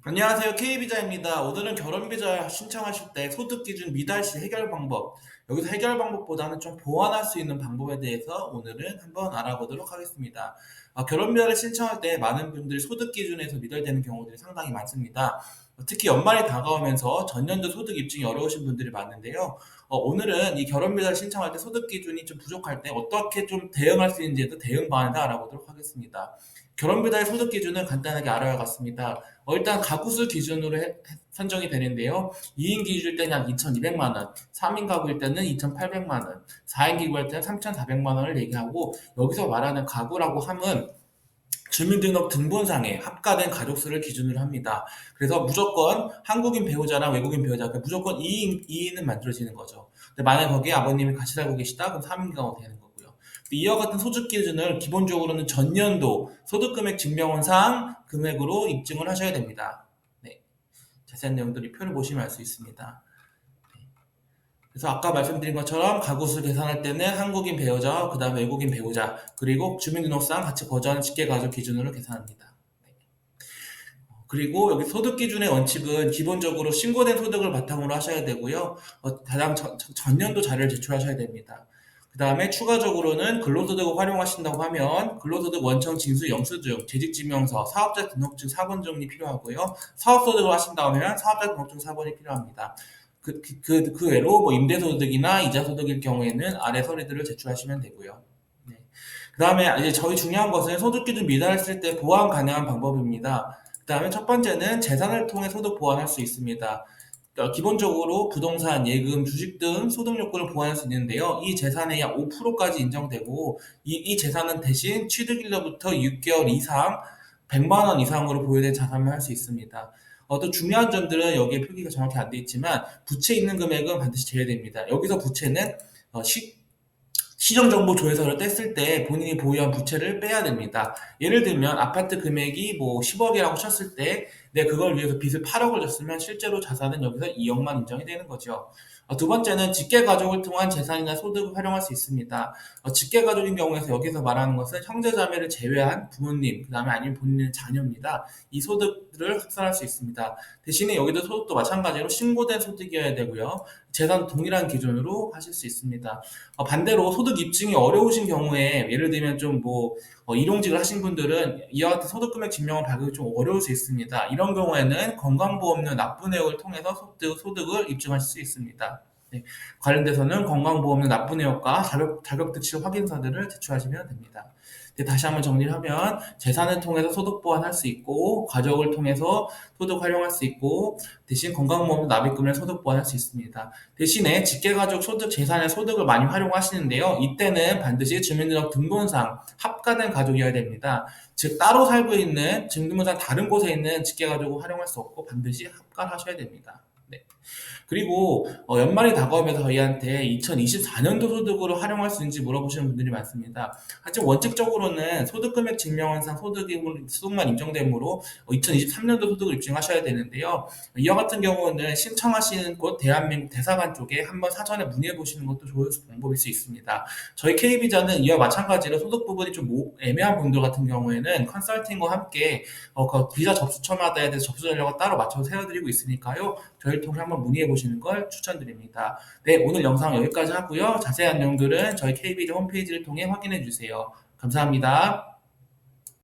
안녕하세요. K비자입니다. 오늘은 결혼비자 신청하실 때 소득기준 미달시 해결 방법, 여기서 해결 방법보다는 좀 보완할 수 있는 방법에 대해서 오늘은 한번 알아보도록 하겠습니다. 결혼비자를 신청할 때 많은 분들이 소득기준에서 미달되는 경우들이 상당히 많습니다. 특히 연말이 다가오면서 전년도 소득 입증이 어려우신 분들이 많은데요. 오늘은 이 결혼비자를 신청할 때 소득기준이 좀 부족할 때 어떻게 좀 대응할 수 있는지에 대해서 대응 방안을 알아보도록 하겠습니다. 결혼비자의 소득기준은 간단하게 알아야겠습니다. 일단 가구수 기준으로 선정이 되는데요. 2인 기준일 때는 약 2,200만 원, 3인 가구일 때는 2,800만 원, 4인 기구일 때는 3,400만 원을 얘기하고 여기서 말하는 가구라고 함은 주민등록 등본상에 합가된 가족수를 기준으로 합니다. 그래서 무조건 한국인 배우자랑 외국인 배우자, 그러니까 무조건 2인은 만들어지는 거죠. 근데 만약에 거기에 아버님이 같이 살고 계시다? 그럼 3인 가구가 되는 거고요. 이와 같은 소득 기준을 기본적으로는 전년도 소득금액 증명원상 금액으로 입증을 하셔야 됩니다. 네. 자세한 내용들이 표를 보시면 알 수 있습니다. 그래서 아까 말씀드린 것처럼 가구수 계산할 때는 한국인 배우자, 그 다음에 외국인 배우자, 그리고 주민등록상 같이 거주하는 직계가족 기준으로 계산합니다. 네. 그리고 여기 소득 기준의 원칙은 기본적으로 신고된 소득을 바탕으로 하셔야 되고요. 가장 전년도 자료를 제출하셔야 됩니다. 그 다음에 추가적으로는 근로소득을 활용하신다고 하면 근로소득 원청 징수 영수증, 재직지명서, 사업자 등록증 4번증이 필요하고요. 사업소득을 하신다면 사업자 등록증 4번이 필요합니다. 그 외로 뭐 임대소득이나 이자소득일 경우에는 아래 서류들을 제출하시면 되고요. 네. 그 다음에 이제 저희 중요한 것은 소득기준 미달했을 때 보완 가능한 방법입니다. 그 다음에 첫 번째는 재산을 통해 소득 보완할 수 있습니다. 기본적으로 부동산, 예금, 주식 등 소득 요건을 보완할 수 있는데요. 이 재산의 약 5%까지 인정되고 이 재산은 대신 취득일로부터 6개월 이상 100만 원 이상으로 보유된 자산을 할 수 있습니다. 또 중요한 점들은 여기에 표기가 정확히 안 돼 있지만 부채 있는 금액은 반드시 제외됩니다. 여기서 부채는 시정정보조회서를 뗐을 때 본인이 보유한 부채를 빼야 됩니다. 예를 들면 아파트 금액이 뭐 10억이라고 쳤을 때 그걸 위해서 빚을 8억을 졌으면 실제로 자산은 여기서 2억만 인정이 되는 거죠. 두 번째는 직계가족을 통한 재산이나 소득을 활용할 수 있습니다. 직계가족인 경우에서 여기서 말하는 것은 형제자매를 제외한 부모님, 그 다음에 아니면 본인의 자녀입니다. 이 소득을 합산할 수 있습니다. 대신에 여기도 소득도 마찬가지로 신고된 소득이어야 되고요. 재산 동일한 기준으로 하실 수 있습니다. 반대로 소득 입증이 어려우신 경우에 예를 들면 좀 일용직을 하신 분들은 이와 같은 소득금액 증명을 발급이 좀 어려울 수 있습니다. 이런 경우에는 건강보험료 납부 내역을 통해서 소득을 입증하실 수 있습니다. 네, 관련돼서는 건강보험료 납부 내역과 자격증 확인서들을 제출하시면 됩니다. 네, 다시 한번 정리를 하면 재산을 통해서 소득 보완할 수 있고 가족을 통해서 소득 활용할 수 있고 대신 건강보험 납입금을 소득 보완할 수 있습니다. 대신에 직계가족 소득 재산의 소득을 많이 활용하시는데요. 이때는 반드시 주민등록 등본상 합가된 가족이어야 됩니다. 즉 따로 살고 있는 주민등록상 다른 곳에 있는 직계가족을 활용할 수 없고 반드시 합가하셔야 됩니다. 네. 그리고 연말이 다가오면서 저희한테 2024년도 소득으로 활용할 수 있는지 물어보시는 분들이 많습니다. 하지만 원칙적으로는 소득금액 증명원상 소득만 인정되므로 2023년도 소득을 입증하셔야 되는데요. 이와 같은 경우는 신청하시는 곳 대한민국 대사관 쪽에 한번 사전에 문의해 보시는 것도 좋은 방법일 수 있습니다. 저희 K비자는 이와 마찬가지로 소득 부분이 좀 애매한 분들 같은 경우에는 컨설팅과 함께 그 비자 접수처마다 에 대해서 접수 전략을 따로 맞춰서 세워드리고 있으니까요. 저희를 통해 한번 문의해 보시는 걸 추천드립니다. 네, 오늘 영상 여기까지 하고요. 자세한 내용들은 저희 KBJ 홈페이지를 통해 확인해 주세요. 감사합니다.